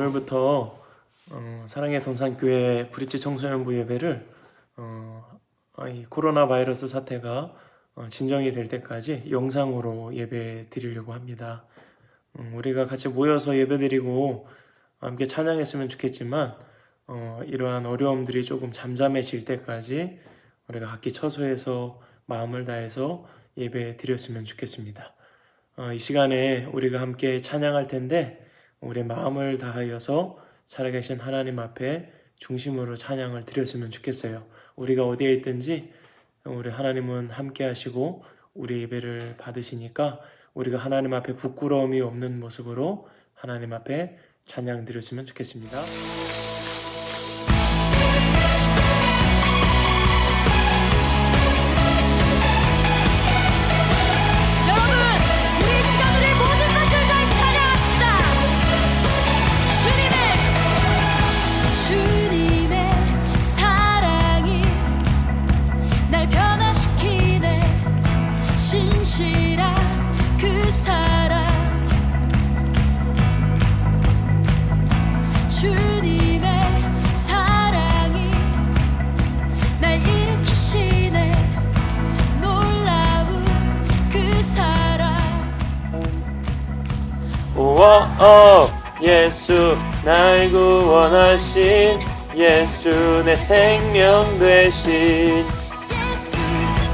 오늘부터 사랑의 동산교회 브릿지 청소년부 예배를 이 코로나 바이러스 사태가 진정이 될 때까지 영상으로 예배 드리려고 합니다. 우리가 같이 모여서 예배 드리고 함께 찬양했으면 좋겠지만 이러한 어려움들이 조금 잠잠해질 때까지 우리가 각기 처소에서 마음을 다해서 예배 드렸으면 좋겠습니다. 이 시간에 우리가 함께 찬양할 텐데 우리의 마음을 다하여서 살아계신 하나님 앞에 중심으로 찬양을 드렸으면 좋겠어요. 우리가 어디에 있든지 우리 하나님은 함께 하시고 우리 예배를 받으시니까 우리가 하나님 앞에 부끄러움이 없는 모습으로 하나님 앞에 찬양 드렸으면 좋겠습니다. 예수 날 구원하신 예수 내 생명 되신 예수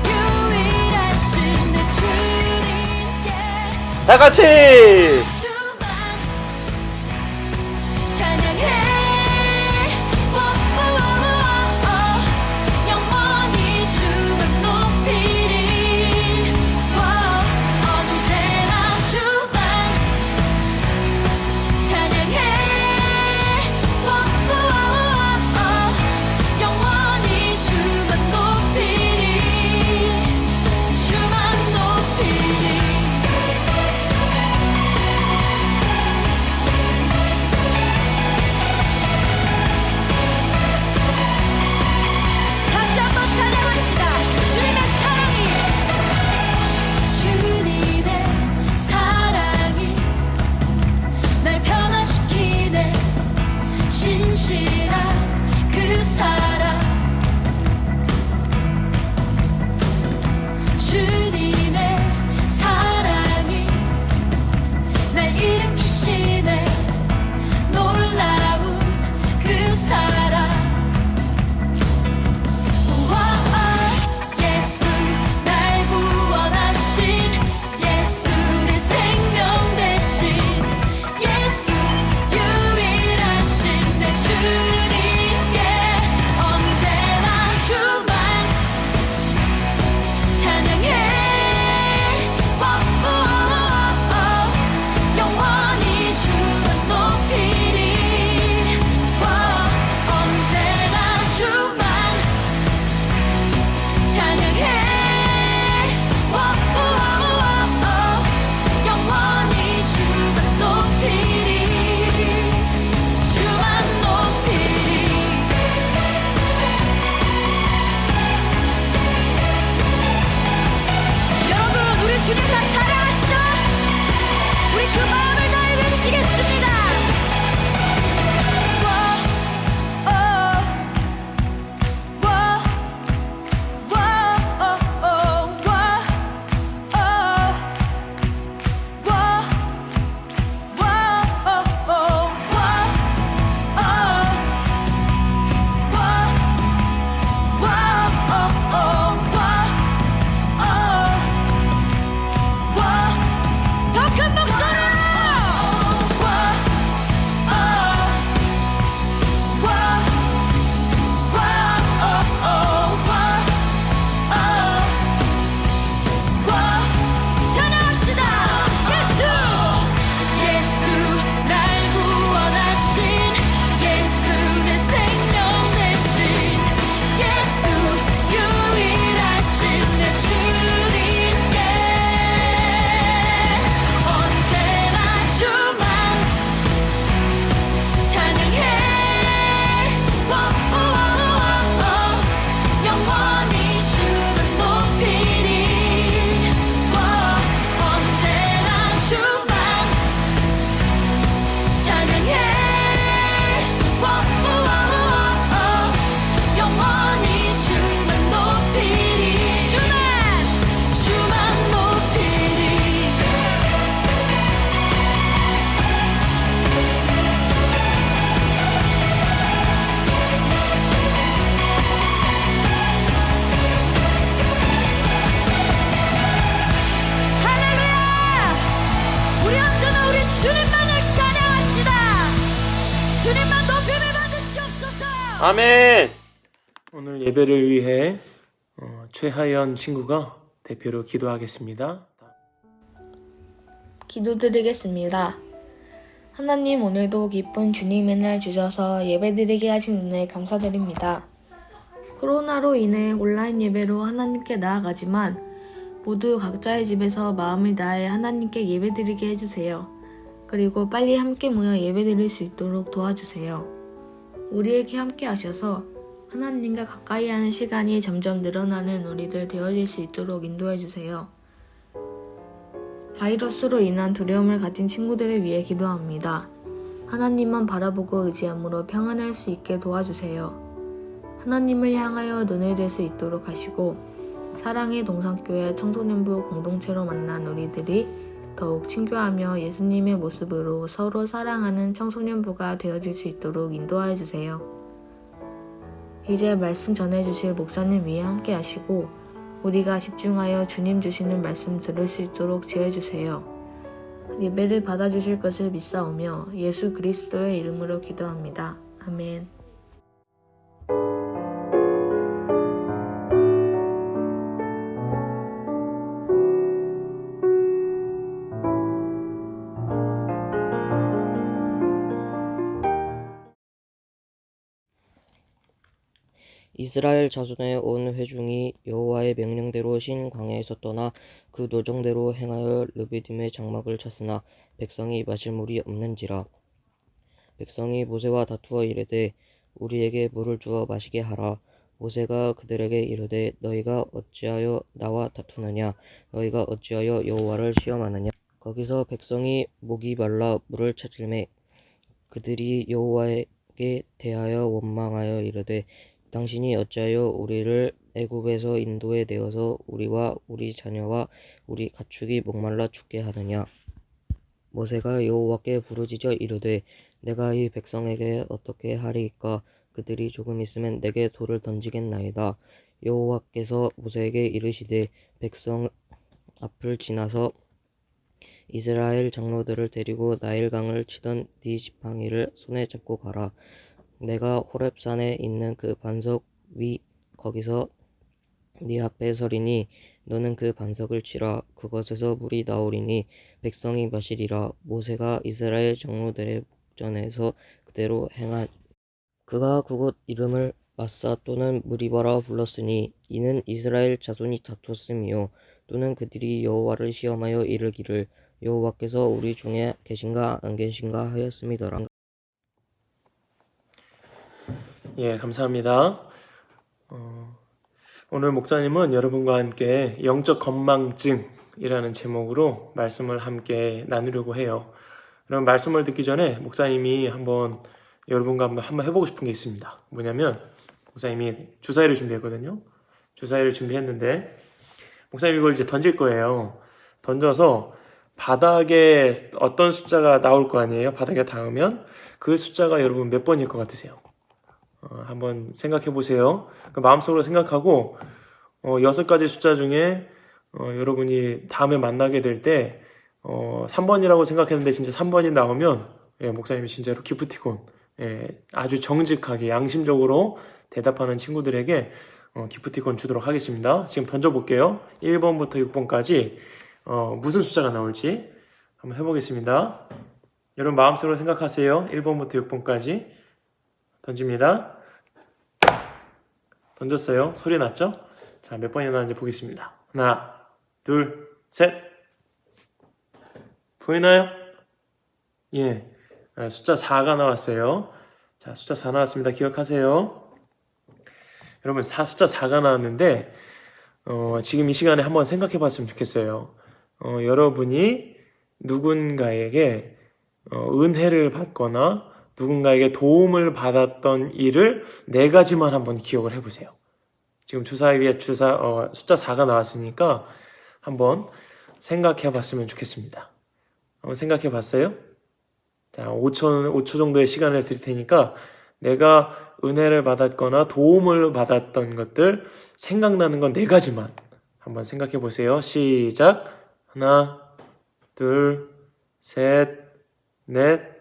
유일하신 내 주님께 다 같이 주만 찬양해 영원히 주만 높이리 언제나 주만 찬양해 영원히 주만 높이리 주만 높이리 주님만 높임을 받으시옵소서. 아멘. 오늘 예배를 위해 최하연 친구가 대표로 기도하겠습니다. 기도드리겠습니다. 하나님, 오늘도 기쁜 주님의 날 주셔서 예배드리게 하신 은혜에 감사드립니다. 코로나로 인해 온라인 예배로 하나님께 나아가지만 모두 각자의 집에서 마음을 다해 하나님께 예배드리게 해주세요. 그리고 빨리 함께 모여 예배드릴 수 있도록 도와주세요. 우리에게 함께 하셔서 하나님과 가까이 하는 시간이 점점 늘어나는 우리들 되어질 수 있도록 인도해주세요. 바이러스로 인한 두려움을 가진 친구들을 위해 기도합니다. 하나님만 바라보고 의지함으로 평안할 수 있게 도와주세요. 하나님을 향하여 눈을 들 수 있도록 하시고 사랑의 동산교회 청소년부 공동체로 만난 우리들이 더욱 친교하며 예수님의 모습으로 서로 사랑하는 청소년부가 되어질 수 있도록 인도하여 주세요. 이제 말씀 전해주실 목사님 위에 함께 하시고 우리가 집중하여 주님 주시는 말씀 들을 수 있도록 지어주세요. 예배를 받아주실 것을 믿사오며 예수 그리스도의 이름으로 기도합니다. 아멘. 이스라엘 자손의 온 회중이 여호와의 명령대로 신 광야에서 떠나 그 노정대로 행하여 르비딤의 장막을 쳤으나 백성이 마실 물이 없는지라. 백성이 모세와 다투어 이르되 우리에게 물을 주어 마시게 하라. 모세가 그들에게 이르되 너희가 어찌하여 나와 다투느냐? 너희가 어찌하여 여호와를 시험하느냐? 거기서 백성이 목이 말라 물을 찾을매 그들이 여호와에게 대하여 원망하여 이르되 당신이 어찌하여 우리를 애굽에서 인도해 내어서 우리와 우리 자녀와 우리 가축이 목말라 죽게 하느냐? 모세가 여호와께 부르짖어 이르되 내가 이 백성에게 어떻게 하리이까? 그들이 조금 있으면 내게 돌을 던지겠나이다. 여호와께서 모세에게 이르시되 백성 앞을 지나서 이스라엘 장로들을 데리고 나일강을 치던 네 지팡이를 손에 잡고 가라. 내가 호렙산에 있는 그 반석 위 거기서 네 앞에 서리니 너는 그 반석을 치라. 그것에서 물이 나오리니 백성이 마시리라. 모세가 이스라엘 장로들의 목전에서 그대로 행한 그가 그곳 이름을 마사 또는 무리바라 불렀으니 이는 이스라엘 자손이 다투었음이요 또는 그들이 여호와를 시험하여 이르기를 여호와께서 우리 중에 계신가 안 계신가 하였음이더라. 예, 감사합니다. 오늘 목사님은 여러분과 함께 영적 건망증이라는 제목으로 말씀을 함께 나누려고 해요. 그럼 말씀을 듣기 전에 목사님이 여러분과 한번 해보고 싶은 게 있습니다. 뭐냐면 목사님이 주사위를 준비했거든요. 주사위를 준비했는데 목사님이 이걸 이제 던질 거예요. 던져서 바닥에 어떤 숫자가 나올 거 아니에요. 바닥에 닿으면 그 숫자가 여러분 몇 번일 것 같으세요? 한번 생각해 보세요. 마음속으로 생각하고 6가지 숫자 중에 여러분이 다음에 만나게 될 때 3번이라고 생각했는데 진짜 3번이 나오면 목사님이 진짜로 기프티콘 아주 정직하게 양심적으로 대답하는 친구들에게 기프티콘 주도록 하겠습니다. 지금 던져볼게요. 1번부터 6번까지 무슨 숫자가 나올지 한번 해보겠습니다. 여러분 마음속으로 생각하세요. 1번부터 6번까지 던집니다. 던졌어요. 소리 났죠? 자, 몇 번이 나왔는지 보겠습니다. 하나, 둘, 셋. 보이나요? 예. 숫자 4가 나왔어요. 자, 숫자 4 나왔습니다. 기억하세요. 여러분, 숫자 4가 나왔는데, 지금 이 시간에 한번 생각해 봤으면 좋겠어요. 여러분이 누군가에게 은혜를 받거나 누군가에게 도움을 받았던 일을 4가지만 한번 기억을 해보세요. 지금 주사위 위에 숫자 4가 나왔으니까 한번 생각해 봤으면 좋겠습니다. 한번 생각해 봤어요? 자, 5초 정도의 시간을 드릴 테니까 내가 은혜를 받았거나 도움을 받았던 것들 생각나는 건 4가지만 한번 생각해 보세요. 시작. 하나, 둘, 셋, 넷,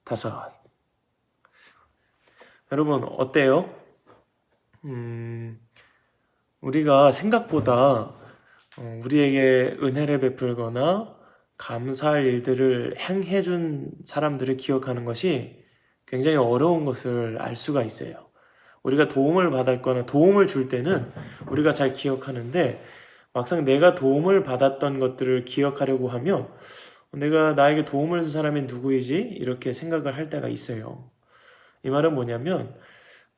5. 여러분 어때요? 우리가 생각보다 우리에게 은혜를 베풀거나 감사할 일들을 행해준 사람들을 기억하는 것이 굉장히 어려운 것을 알 수가 있어요. 우리가 도움을 받았거나 도움을 줄 때는 우리가 잘 기억하는데 막상 내가 도움을 받았던 것들을 기억하려고 하면 내가 나에게 도움을 준 사람이 누구이지? 이렇게 생각을 할 때가 있어요. 이 말은 뭐냐면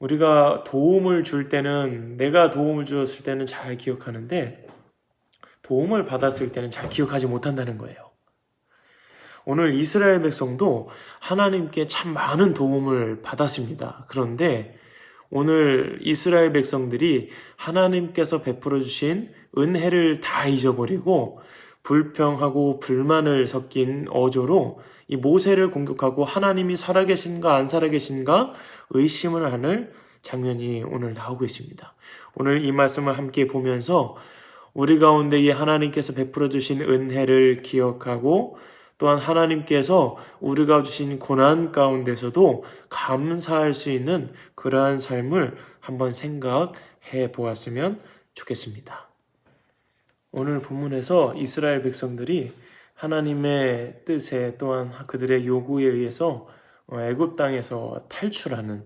우리가 도움을 줄 때는 내가 도움을 주었을 때는 잘 기억하는데 도움을 받았을 때는 잘 기억하지 못한다는 거예요. 오늘 이스라엘 백성도 하나님께 참 많은 도움을 받았습니다. 그런데 오늘 이스라엘 백성들이 하나님께서 베풀어 주신 은혜를 다 잊어버리고 불평하고 불만을 섞인 어조로 이 모세를 공격하고 하나님이 살아계신가 안 살아계신가 의심을 하는 장면이 오늘 나오고 있습니다. 오늘 이 말씀을 함께 보면서 우리 가운데 이 하나님께서 베풀어 주신 은혜를 기억하고 또한 하나님께서 우리가 주신 고난 가운데서도 감사할 수 있는 그러한 삶을 한번 생각해 보았으면 좋겠습니다. 오늘 본문에서 이스라엘 백성들이 하나님의 뜻에 또한 그들의 요구에 의해서 애굽 땅에서 탈출하는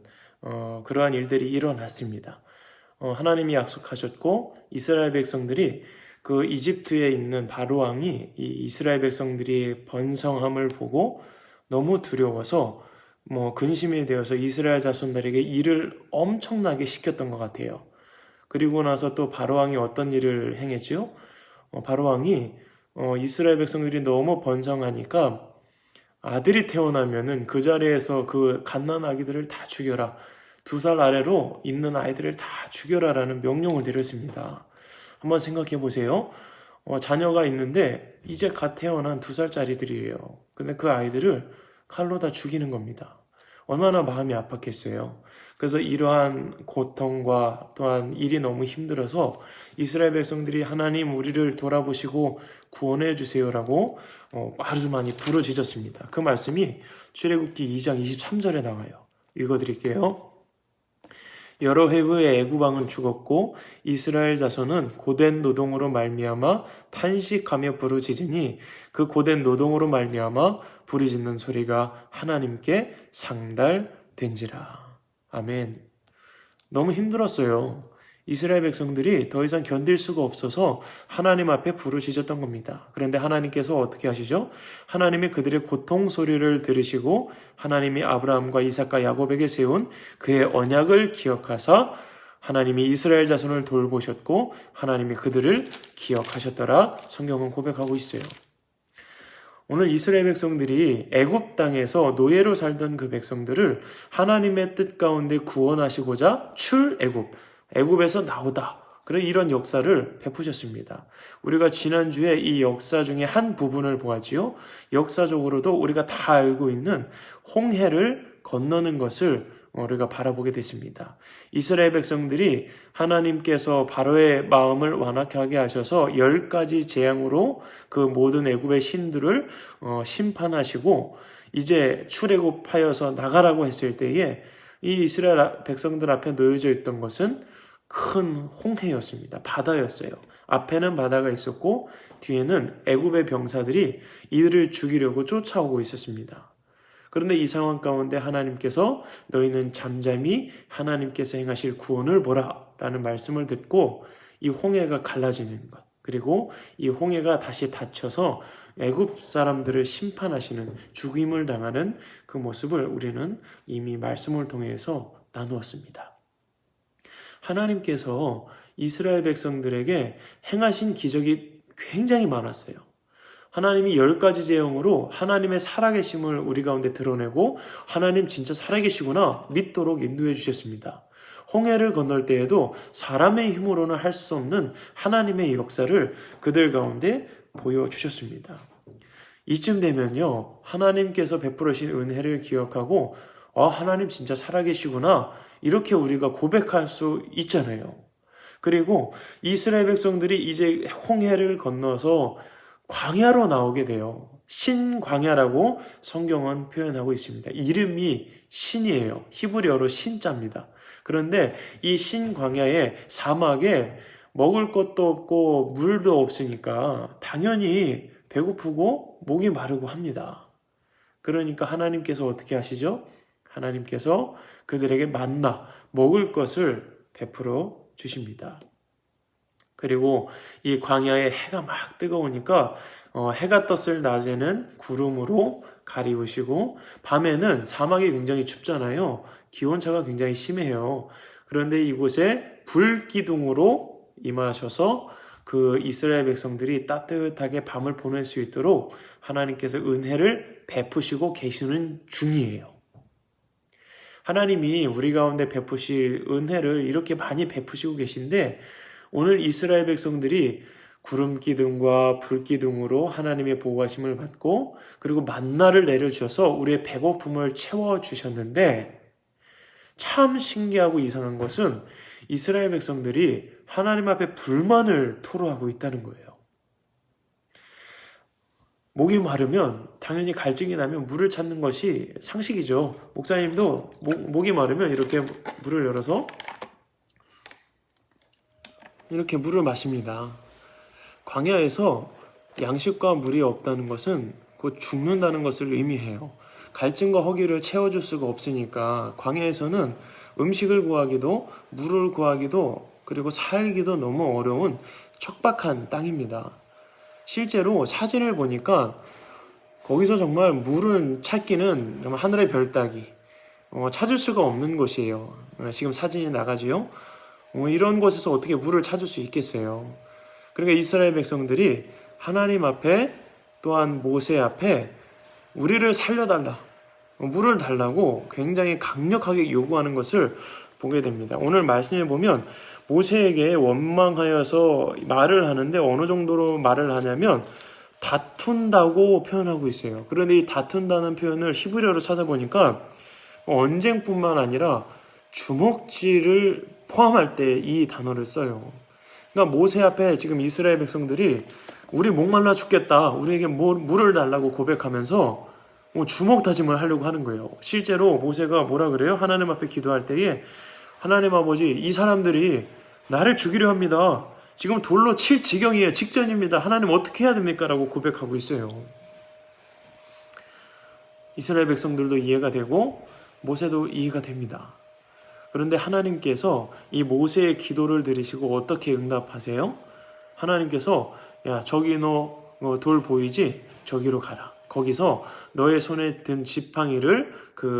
그러한 일들이 일어났습니다. 하나님이 약속하셨고 이스라엘 백성들이 그 이집트에 있는 바로 왕이 이 이스라엘 백성들이 번성함을 보고 너무 두려워서 근심이 되어서 이스라엘 자손들에게 일을 엄청나게 시켰던 것 같아요. 그리고 나서 또 바로 왕이 어떤 일을 행했지요? 바로 왕이 이스라엘 백성들이 너무 번성하니까 아들이 태어나면은 그 자리에서 그 갓난 아기들을 다 죽여라. 2살 아래로 있는 아이들을 다 죽여라라는 명령을 내렸습니다. 한번 생각해 보세요. 자녀가 있는데 이제 갓 태어난 2살짜리들이에요. 근데 그 아이들을 칼로 다 죽이는 겁니다. 얼마나 마음이 아팠겠어요. 그래서 이러한 고통과 또한 일이 너무 힘들어서 이스라엘 백성들이 하나님 우리를 돌아보시고 구원해 주세요라고 아주 많이 부르짖었습니다. 그 말씀이 출애굽기 2장 23절에 나와요. 읽어드릴게요. 여러 해 후에 애굽 왕은 죽었고 이스라엘 자손은 고된 노동으로 말미암아 탄식하며 부르짖으니 그 고된 노동으로 말미암아 부르짖는 소리가 하나님께 상달된지라. 아멘. 너무 힘들었어요. 이스라엘 백성들이 더 이상 견딜 수가 없어서 하나님 앞에 부르짖었던 겁니다. 그런데 하나님께서 어떻게 하시죠? 하나님이 그들의 고통 소리를 들으시고 하나님이 아브라함과 이삭과 야곱에게 세운 그의 언약을 기억하사 하나님이 이스라엘 자손을 돌보셨고 하나님이 그들을 기억하셨더라 성경은 고백하고 있어요. 오늘 이스라엘 백성들이 애굽 땅에서 노예로 살던 그 백성들을 하나님의 뜻 가운데 구원하시고자 애굽에서 나오다. 그런 이런 역사를 베푸셨습니다. 우리가 지난주에 이 역사 중에 한 부분을 보았지요. 역사적으로도 우리가 다 알고 있는 홍해를 건너는 것을 우리가 바라보게 됐습니다. 이스라엘 백성들이 하나님께서 바로의 마음을 완악하게 하셔서 10가지 재앙으로 그 모든 애굽의 신들을 심판하시고 이제 출애굽하여서 나가라고 했을 때에 이 이스라엘 백성들 앞에 놓여져 있던 것은 큰 홍해였습니다. 바다였어요. 앞에는 바다가 있었고 뒤에는 애굽의 병사들이 이들을 죽이려고 쫓아오고 있었습니다. 그런데 이 상황 가운데 하나님께서 너희는 잠잠히 하나님께서 행하실 구원을 보라 라는 말씀을 듣고 이 홍해가 갈라지는 것, 그리고 이 홍해가 다시 닫혀서 애굽 사람들을 심판하시는 죽임을 당하는 그 모습을 우리는 이미 말씀을 통해서 나누었습니다. 하나님께서 이스라엘 백성들에게 행하신 기적이 굉장히 많았어요. 하나님이 10가지 재앙으로 하나님의 살아계심을 우리 가운데 드러내고 하나님 진짜 살아계시구나 믿도록 인도해 주셨습니다. 홍해를 건널 때에도 사람의 힘으로는 할 수 없는 하나님의 역사를 그들 가운데 보여주셨습니다. 이쯤 되면요, 하나님께서 베풀으신 은혜를 기억하고 하나님 진짜 살아계시구나 이렇게 우리가 고백할 수 있잖아요. 그리고 이스라엘 백성들이 이제 홍해를 건너서 광야로 나오게 돼요. 신광야라고 성경은 표현하고 있습니다. 이름이 신이에요. 히브리어로 신자입니다. 그런데 이 신광야의 사막에 먹을 것도 없고 물도 없으니까 당연히 배고프고 목이 마르고 합니다. 그러니까 하나님께서 어떻게 하시죠? 하나님께서 그들에게 만나 먹을 것을 베풀어 주십니다. 그리고 이 광야에 해가 막 뜨거우니까 해가 떴을 낮에는 구름으로 가리우시고 밤에는 사막이 굉장히 춥잖아요. 기온차가 굉장히 심해요. 그런데 이곳에 불기둥으로 임하셔서 그 이스라엘 백성들이 따뜻하게 밤을 보낼 수 있도록 하나님께서 은혜를 베푸시고 계시는 중이에요. 하나님이 우리 가운데 베푸실 은혜를 이렇게 많이 베푸시고 계신데 오늘 이스라엘 백성들이 구름기둥과 불기둥으로 하나님의 보호하심을 받고 그리고 만나를 내려주셔서 우리의 배고픔을 채워주셨는데 참 신기하고 이상한 것은 이스라엘 백성들이 하나님 앞에 불만을 토로하고 있다는 거예요. 목이 마르면 당연히 갈증이 나면 물을 찾는 것이 상식이죠. 목사님도 목이 마르면 이렇게 물을 열어서 이렇게 물을 마십니다. 광야에서 양식과 물이 없다는 것은 곧 죽는다는 것을 의미해요. 갈증과 허기를 채워줄 수가 없으니까 광야에서는 음식을 구하기도 물을 구하기도 그리고 살기도 너무 어려운 척박한 땅입니다. 실제로 사진을 보니까 거기서 정말 물을 찾기는 정말 하늘의 별 따기 찾을 수가 없는 곳이에요. 지금 사진이 나가지요. 이런 곳에서 어떻게 물을 찾을 수 있겠어요. 그러니까 이스라엘 백성들이 하나님 앞에 또한 모세 앞에 우리를 살려달라, 물을 달라고 굉장히 강력하게 요구하는 것을 보게 됩니다. 오늘 말씀에 보면 모세에게 원망하여서 말을 하는데 어느 정도로 말을 하냐면 다툰다고 표현하고 있어요. 그런데 이 다툰다는 표현을 히브리어로 찾아보니까 언쟁뿐만 아니라 주먹질을 포함할 때 이 단어를 써요. 그러니까 모세 앞에 지금 이스라엘 백성들이 우리 목말라 죽겠다, 우리에게 물을 달라고 고백하면서 주먹 다짐을 하려고 하는 거예요. 실제로 모세가 뭐라 그래요? 하나님 앞에 기도할 때에 하나님 아버지, 이 사람들이 나를 죽이려 합니다. 지금 돌로 칠 지경이에요. 직전입니다. 하나님 어떻게 해야 됩니까? 라고 고백하고 있어요. 이스라엘 백성들도 이해가 되고 모세도 이해가 됩니다. 그런데 하나님께서 이 모세의 기도를 들으시고 어떻게 응답하세요? 하나님께서 야, 저기 너 돌 보이지? 저기로 가라. 거기서 너의 손에 든 지팡이를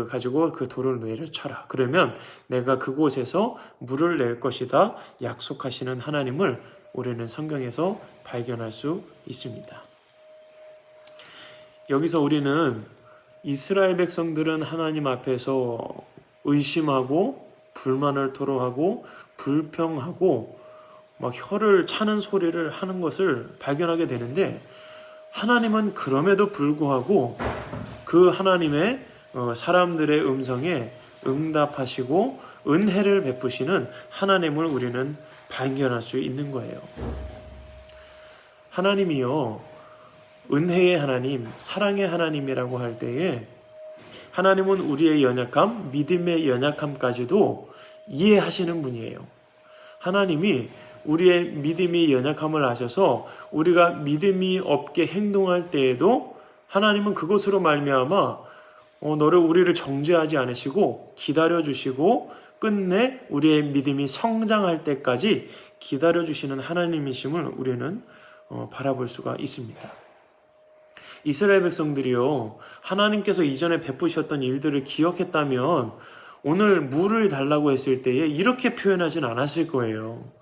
가지고 그 돌을 내려쳐라. 그러면 내가 그곳에서 물을 낼 것이다. 약속하시는 하나님을 우리는 성경에서 발견할 수 있습니다. 여기서 우리는 이스라엘 백성들은 하나님 앞에서 의심하고 불만을 토로하고 불평하고 막 혀를 차는 소리를 하는 것을 발견하게 되는데 하나님은 그럼에도 불구하고 그 하나님의 사람들의 음성에 응답하시고 은혜를 베푸시는 하나님을 우리는 발견할 수 있는 거예요. 하나님이요, 은혜의 하나님, 사랑의 하나님이라고 할 때에 하나님은 우리의 연약함, 믿음의 연약함까지도 이해하시는 분이에요. 하나님이 우리의 믿음이 연약함을 아셔서 우리가 믿음이 없게 행동할 때에도 하나님은 그것으로 말미암아 우리를 정죄하지 않으시고 기다려주시고 끝내 우리의 믿음이 성장할 때까지 기다려주시는 하나님이심을 우리는 바라볼 수가 있습니다. 이스라엘 백성들이요, 하나님께서 이전에 베푸셨던 일들을 기억했다면 오늘 물을 달라고 했을 때에 이렇게 표현하진 않았을 거예요.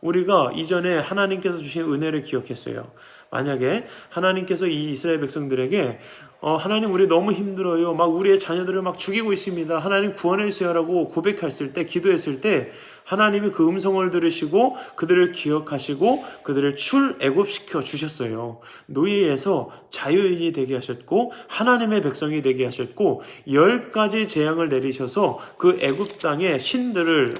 우리가 이전에 하나님께서 주신 은혜를 기억했어요. 만약에 하나님께서 이 이스라엘 백성들에게 하나님 우리 너무 힘들어요, 막 우리의 자녀들을 막 죽이고 있습니다, 하나님 구원해 주세요라고 고백했을 때, 기도했을 때 하나님이 그 음성을 들으시고 그들을 기억하시고 그들을 출애굽시켜 주셨어요. 노예에서 자유인이 되게 하셨고 하나님의 백성이 되게 하셨고 10가지 재앙을 내리셔서 그 애굽 땅의 신들을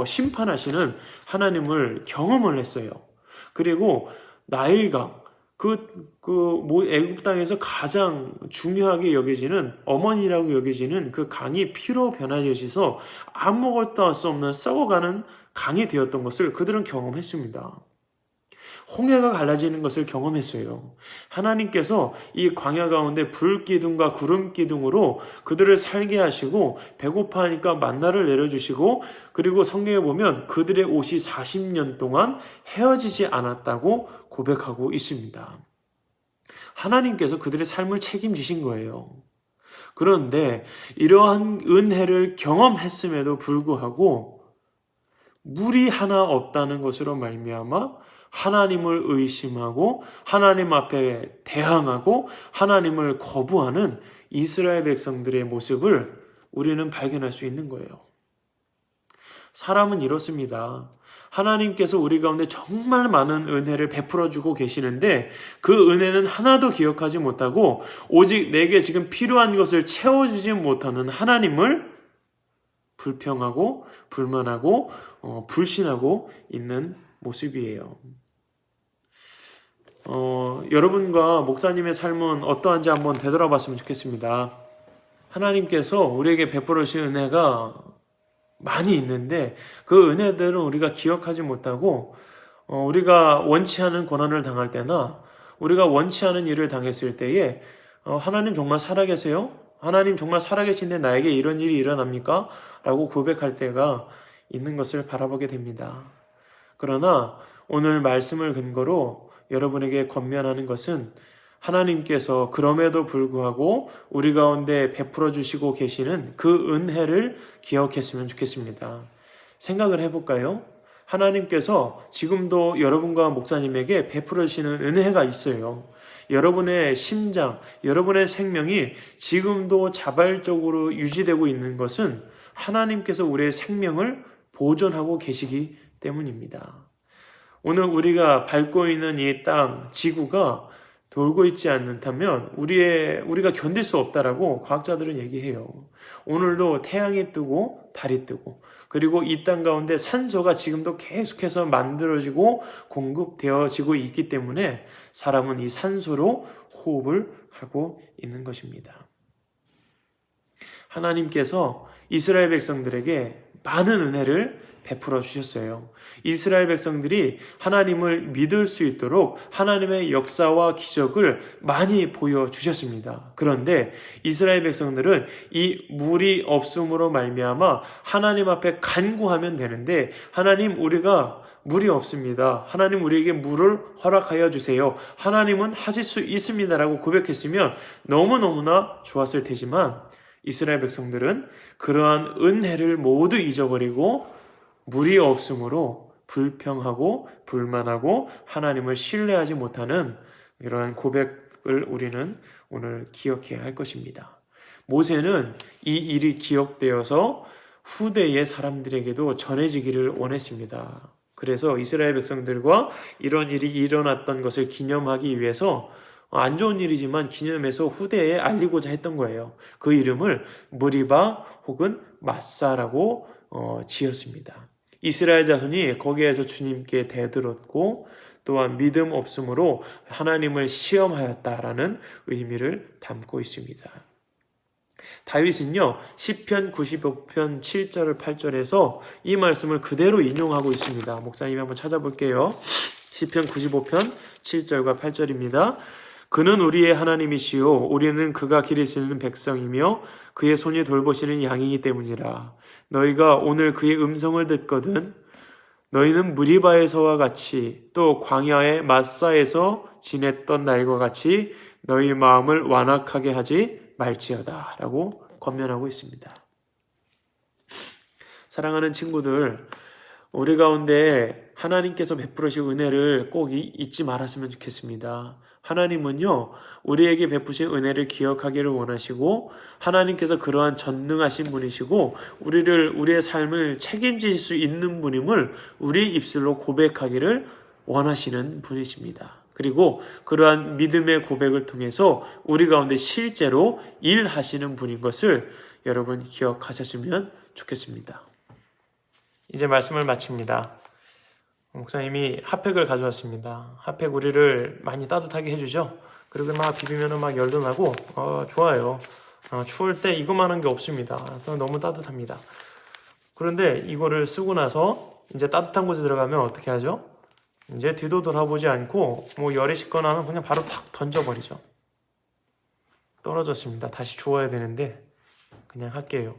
심판하시는 하나님을 경험을 했어요. 그리고 나일강, 애굽 땅에서 가장 중요하게 여겨지는 어머니라고 여겨지는 그 강이 피로 변화되어서 아무것도 할 수 없는 썩어가는 강이 되었던 것을 그들은 경험했습니다. 홍해가 갈라지는 것을 경험했어요. 하나님께서 이 광야 가운데 불기둥과 구름기둥으로 그들을 살게 하시고 배고파하니까 만나를 내려주시고 그리고 성경에 보면 그들의 옷이 40년 동안 헤어지지 않았다고 고백하고 있습니다. 하나님께서 그들의 삶을 책임지신 거예요. 그런데 이러한 은혜를 경험했음에도 불구하고 물이 하나 없다는 것으로 말미암아 하나님을 의심하고 하나님 앞에 대항하고 하나님을 거부하는 이스라엘 백성들의 모습을 우리는 발견할 수 있는 거예요. 사람은 이렇습니다. 하나님께서 우리 가운데 정말 많은 은혜를 베풀어 주고 계시는데 그 은혜는 하나도 기억하지 못하고 오직 내게 지금 필요한 것을 채워주지 못하는 하나님을 불평하고 불만하고 불신하고 있는 모습이에요. 여러분과 목사님의 삶은 어떠한지 한번 되돌아봤으면 좋겠습니다. 하나님께서 우리에게 베풀어 주신 은혜가 많이 있는데 그 은혜들은 우리가 기억하지 못하고 우리가 원치 않은 고난을 당할 때나 우리가 원치 않은 일을 당했을 때에 하나님 정말 살아계세요? 하나님 정말 살아계신데 나에게 이런 일이 일어납니까? 라고 고백할 때가 있는 것을 바라보게 됩니다. 그러나 오늘 말씀을 근거로 여러분에게 권면하는 것은 하나님께서 그럼에도 불구하고 우리 가운데 베풀어 주시고 계시는 그 은혜를 기억했으면 좋겠습니다. 생각을 해볼까요? 하나님께서 지금도 여러분과 목사님에게 베풀어 주시는 은혜가 있어요. 여러분의 심장, 여러분의 생명이 지금도 자발적으로 유지되고 있는 것은 하나님께서 우리의 생명을 보존하고 계시기 때문입니다. 오늘 우리가 밟고 있는 이 땅, 지구가 돌고 있지 않다면 우리가 견딜 수 없다라고 과학자들은 얘기해요. 오늘도 태양이 뜨고 달이 뜨고 그리고 이 땅 가운데 산소가 지금도 계속해서 만들어지고 공급되어지고 있기 때문에 사람은 이 산소로 호흡을 하고 있는 것입니다. 하나님께서 이스라엘 백성들에게 많은 은혜를 베풀어 주셨어요. 이스라엘 백성들이 하나님을 믿을 수 있도록 하나님의 역사와 기적을 많이 보여주셨습니다. 그런데 이스라엘 백성들은 이 물이 없음으로 말미암아 하나님 앞에 간구하면 되는데 하나님 우리가 물이 없습니다. 하나님 우리에게 물을 허락하여 주세요. 하나님은 하실 수 있습니다라고 고백했으면 너무너무나 좋았을 테지만 이스라엘 백성들은 그러한 은혜를 모두 잊어버리고 물이 없으므로 불평하고 불만하고 하나님을 신뢰하지 못하는 이러한 고백을 우리는 오늘 기억해야 할 것입니다. 모세는 이 일이 기억되어서 후대의 사람들에게도 전해지기를 원했습니다. 그래서 이스라엘 백성들과 이런 일이 일어났던 것을 기념하기 위해서 안 좋은 일이지만 기념해서 후대에 알리고자 했던 거예요. 그 이름을 무리바 혹은 마사라고 지었습니다. 이스라엘 자손이 거기에서 주님께 대들었고 또한 믿음 없음으로 하나님을 시험하였다라는 의미를 담고 있습니다. 다윗은요 시편 95편 7절 8절에서 이 말씀을 그대로 인용하고 있습니다. 목사님이 한번 찾아볼게요. 시편 95편 7절과 8절입니다. 그는 우리의 하나님이시요 우리는 그가 기르시는 백성이며 그의 손이 돌보시는 양이기 때문이라. 너희가 오늘 그의 음성을 듣거든 너희는 무리바에서와 같이 또 광야의 마사에서 지냈던 날과 같이 너희 마음을 완악하게 하지 말지어다 라고 권면하고 있습니다. 사랑하는 친구들, 우리 가운데 하나님께서 베풀으신 은혜를 꼭 잊지 말았으면 좋겠습니다. 하나님은요 우리에게 베푸신 은혜를 기억하기를 원하시고 하나님께서 그러한 전능하신 분이시고 우리의 삶을 책임질 수 있는 분임을 우리 입술로 고백하기를 원하시는 분이십니다. 그리고 그러한 믿음의 고백을 통해서 우리 가운데 실제로 일하시는 분인 것을 여러분 기억하셨으면 좋겠습니다. 이제 말씀을 마칩니다. 목사님이 핫팩을 가져왔습니다. 핫팩 우리를 많이 따뜻하게 해주죠. 그리고 막 비비면 막 열도 나고 좋아요. 추울 때 이거만한 게 없습니다. 너무 따뜻합니다. 그런데 이거를 쓰고 나서 이제 따뜻한 곳에 들어가면 어떻게 하죠? 이제 뒤도 돌아보지 않고 뭐 열이 식거나 하면 그냥 바로 탁 던져버리죠. 떨어졌습니다. 다시 주워야 되는데 그냥 할게요.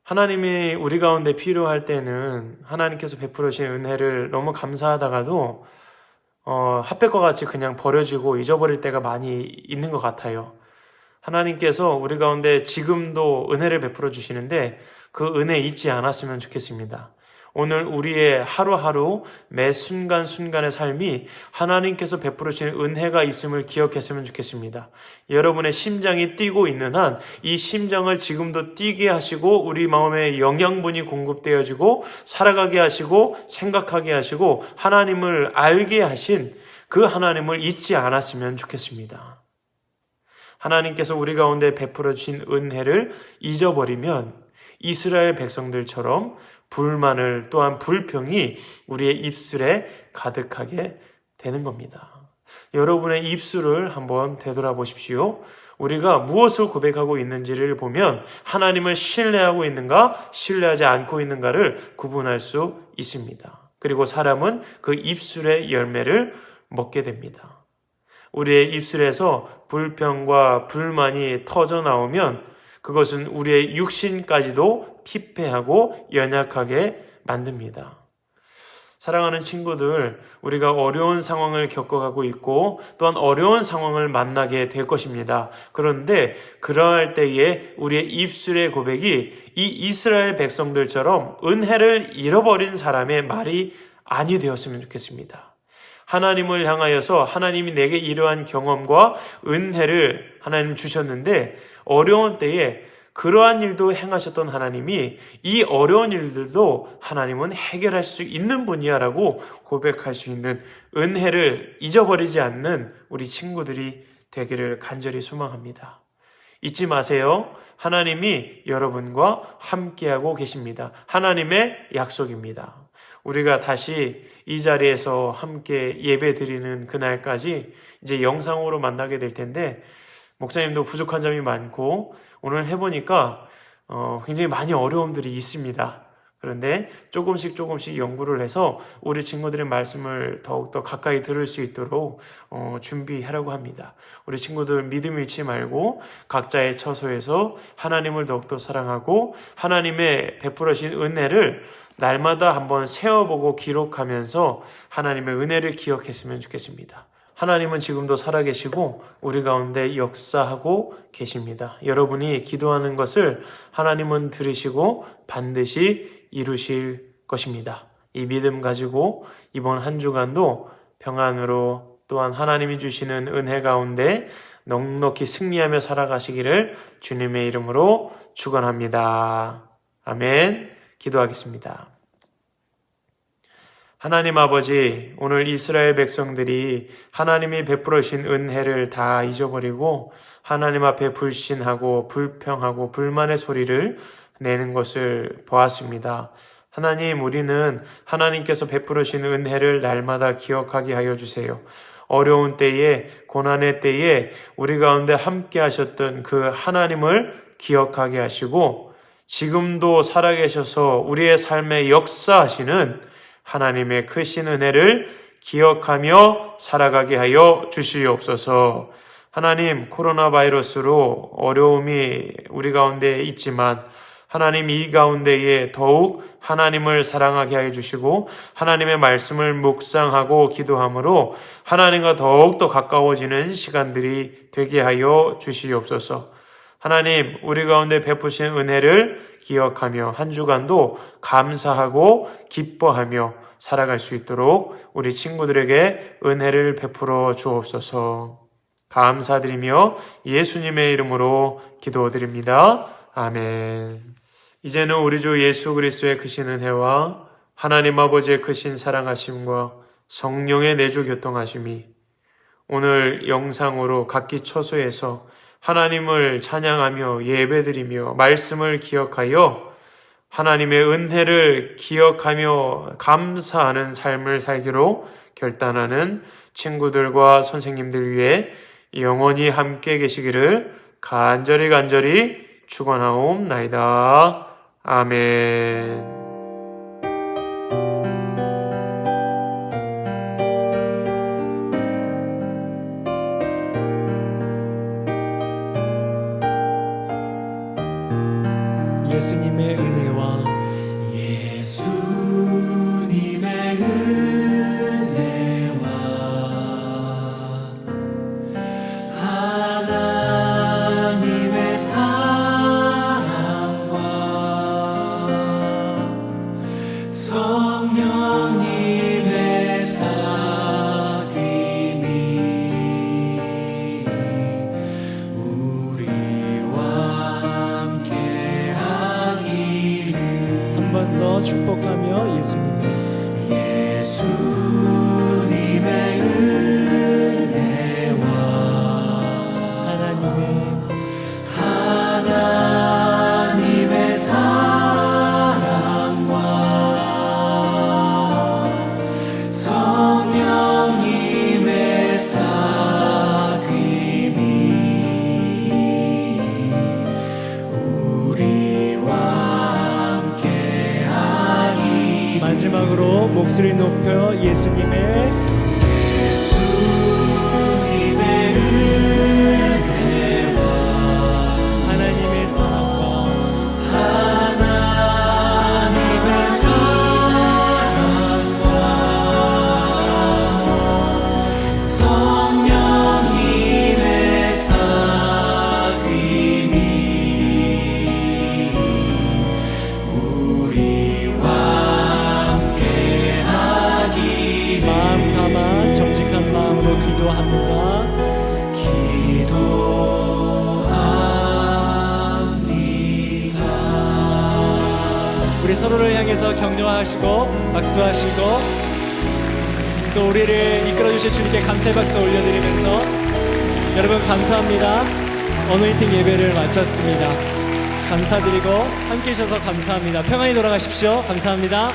하나님이 우리 가운데 필요할 때는 하나님께서 베풀어 주신 은혜를 너무 감사하다가도 핫팩과 같이 그냥 버려지고 잊어버릴 때가 많이 있는 것 같아요. 하나님께서 우리 가운데 지금도 은혜를 베풀어 주시는데 그 은혜 잊지 않았으면 좋겠습니다. 오늘 우리의 하루하루 매 순간순간의 삶이 하나님께서 베풀어 주신 은혜가 있음을 기억했으면 좋겠습니다. 여러분의 심장이 뛰고 있는 한 이 심장을 지금도 뛰게 하시고 우리 마음에 영양분이 공급되어지고 살아가게 하시고 생각하게 하시고 하나님을 알게 하신 그 하나님을 잊지 않았으면 좋겠습니다. 하나님께서 우리 가운데 베풀어 주신 은혜를 잊어버리면 이스라엘 백성들처럼 불만을 또한 불평이 우리의 입술에 가득하게 되는 겁니다. 여러분의 입술을 한번 되돌아보십시오. 우리가 무엇을 고백하고 있는지를 보면 하나님을 신뢰하고 있는가, 신뢰하지 않고 있는가를 구분할 수 있습니다. 그리고 사람은 그 입술의 열매를 먹게 됩니다. 우리의 입술에서 불평과 불만이 터져 나오면 그것은 우리의 육신까지도 피폐하고 연약하게 만듭니다. 사랑하는 친구들, 우리가 어려운 상황을 겪어가고 있고 또한 어려운 상황을 만나게 될 것입니다. 그런데 그러할 때에 우리의 입술의 고백이 이 이스라엘 백성들처럼 은혜를 잃어버린 사람의 말이 아니 되었으면 좋겠습니다. 하나님을 향하여서 하나님이 내게 이러한 경험과 은혜를 하나님 주셨는데 어려운 때에 그러한 일도 행하셨던 하나님이 이 어려운 일들도 하나님은 해결할 수 있는 분이야라고 고백할 수 있는 은혜를 잊어버리지 않는 우리 친구들이 되기를 간절히 소망합니다. 잊지 마세요. 하나님이 여러분과 함께하고 계십니다. 하나님의 약속입니다. 우리가 다시 이 자리에서 함께 예배 드리는 그날까지 이제 영상으로 만나게 될 텐데 목사님도 부족한 점이 많고 오늘 해보니까 굉장히 많이 어려움들이 있습니다. 그런데 조금씩 연구를 해서 우리 친구들의 말씀을 더욱더 가까이 들을 수 있도록 준비하려고 합니다. 우리 친구들 믿음 잃지 말고 각자의 처소에서 하나님을 더욱더 사랑하고 하나님의 베풀어진 은혜를 날마다 한번 세어보고 기록하면서 하나님의 은혜를 기억했으면 좋겠습니다. 하나님은 지금도 살아계시고 우리 가운데 역사하고 계십니다. 여러분이 기도하는 것을 하나님은 들으시고 반드시 이루실 것입니다. 이 믿음 가지고 이번 한 주간도 평안으로 또한 하나님이 주시는 은혜 가운데 넉넉히 승리하며 살아가시기를 주님의 이름으로 축원합니다. 아멘. 기도하겠습니다. 하나님 아버지, 오늘 이스라엘 백성들이 하나님이 베풀어 주신 은혜를 다 잊어버리고 하나님 앞에 불신하고 불평하고 불만의 소리를 내는 것을 보았습니다. 하나님, 우리는 하나님께서 베풀어 주신 은혜를 날마다 기억하게 하여 주세요. 어려운 때에, 고난의 때에 우리 가운데 함께 하셨던 그 하나님을 기억하게 하시고 지금도 살아계셔서 우리의 삶에 역사하시는 하나님의 크신 은혜를 기억하며 살아가게 하여 주시옵소서. 하나님, 코로나 바이러스로 어려움이 우리 가운데 있지만 하나님 이 가운데에 더욱 하나님을 사랑하게 하여 주시고 하나님의 말씀을 묵상하고 기도함으로 하나님과 더욱더 가까워지는 시간들이 되게 하여 주시옵소서. 하나님, 우리 가운데 베푸신 은혜를 기억하며 한 주간도 감사하고 기뻐하며 살아갈 수 있도록 우리 친구들에게 은혜를 베풀어 주옵소서. 감사드리며 예수님의 이름으로 기도드립니다. 아멘. 이제는 우리 주 예수 그리스도의 크신 은혜와 하나님 아버지의 크신 사랑하심과 성령의 내주 교통하심이 오늘 영상으로 각기 처소에서 하나님을 찬양하며 예배드리며 말씀을 기억하여 하나님의 은혜를 기억하며 감사하는 삶을 살기로 결단하는 친구들과 선생님들 위해 영원히 함께 계시기를 간절히 축원하옵나이다. 아멘. 예수님의 은혜와 하나님의 사랑과 성령님의 사귐이 우리와 함께하기를. 한 번 더 축복하며 예수님의 은혜와 하나님의 사랑과 성령님의 사귐이 우리와 함께하기. 마지막으로 목소리 높여 예수님의 은혜와 하나님의 사랑과 성령님의 사귐이 우리와 함께하기. 마음 담아 정직한 마음으로 기도합니다. 우리 서로를 향해서 격려하시고 박수하시고 또 우리를 이끌어주실 주님께 감사의 박수 올려드리면서 여러분 감사합니다. 어노인팅 예배를 마쳤습니다. 감사드리고 함께 해주셔서 감사합니다. 평안히 돌아가십시오. 감사합니다.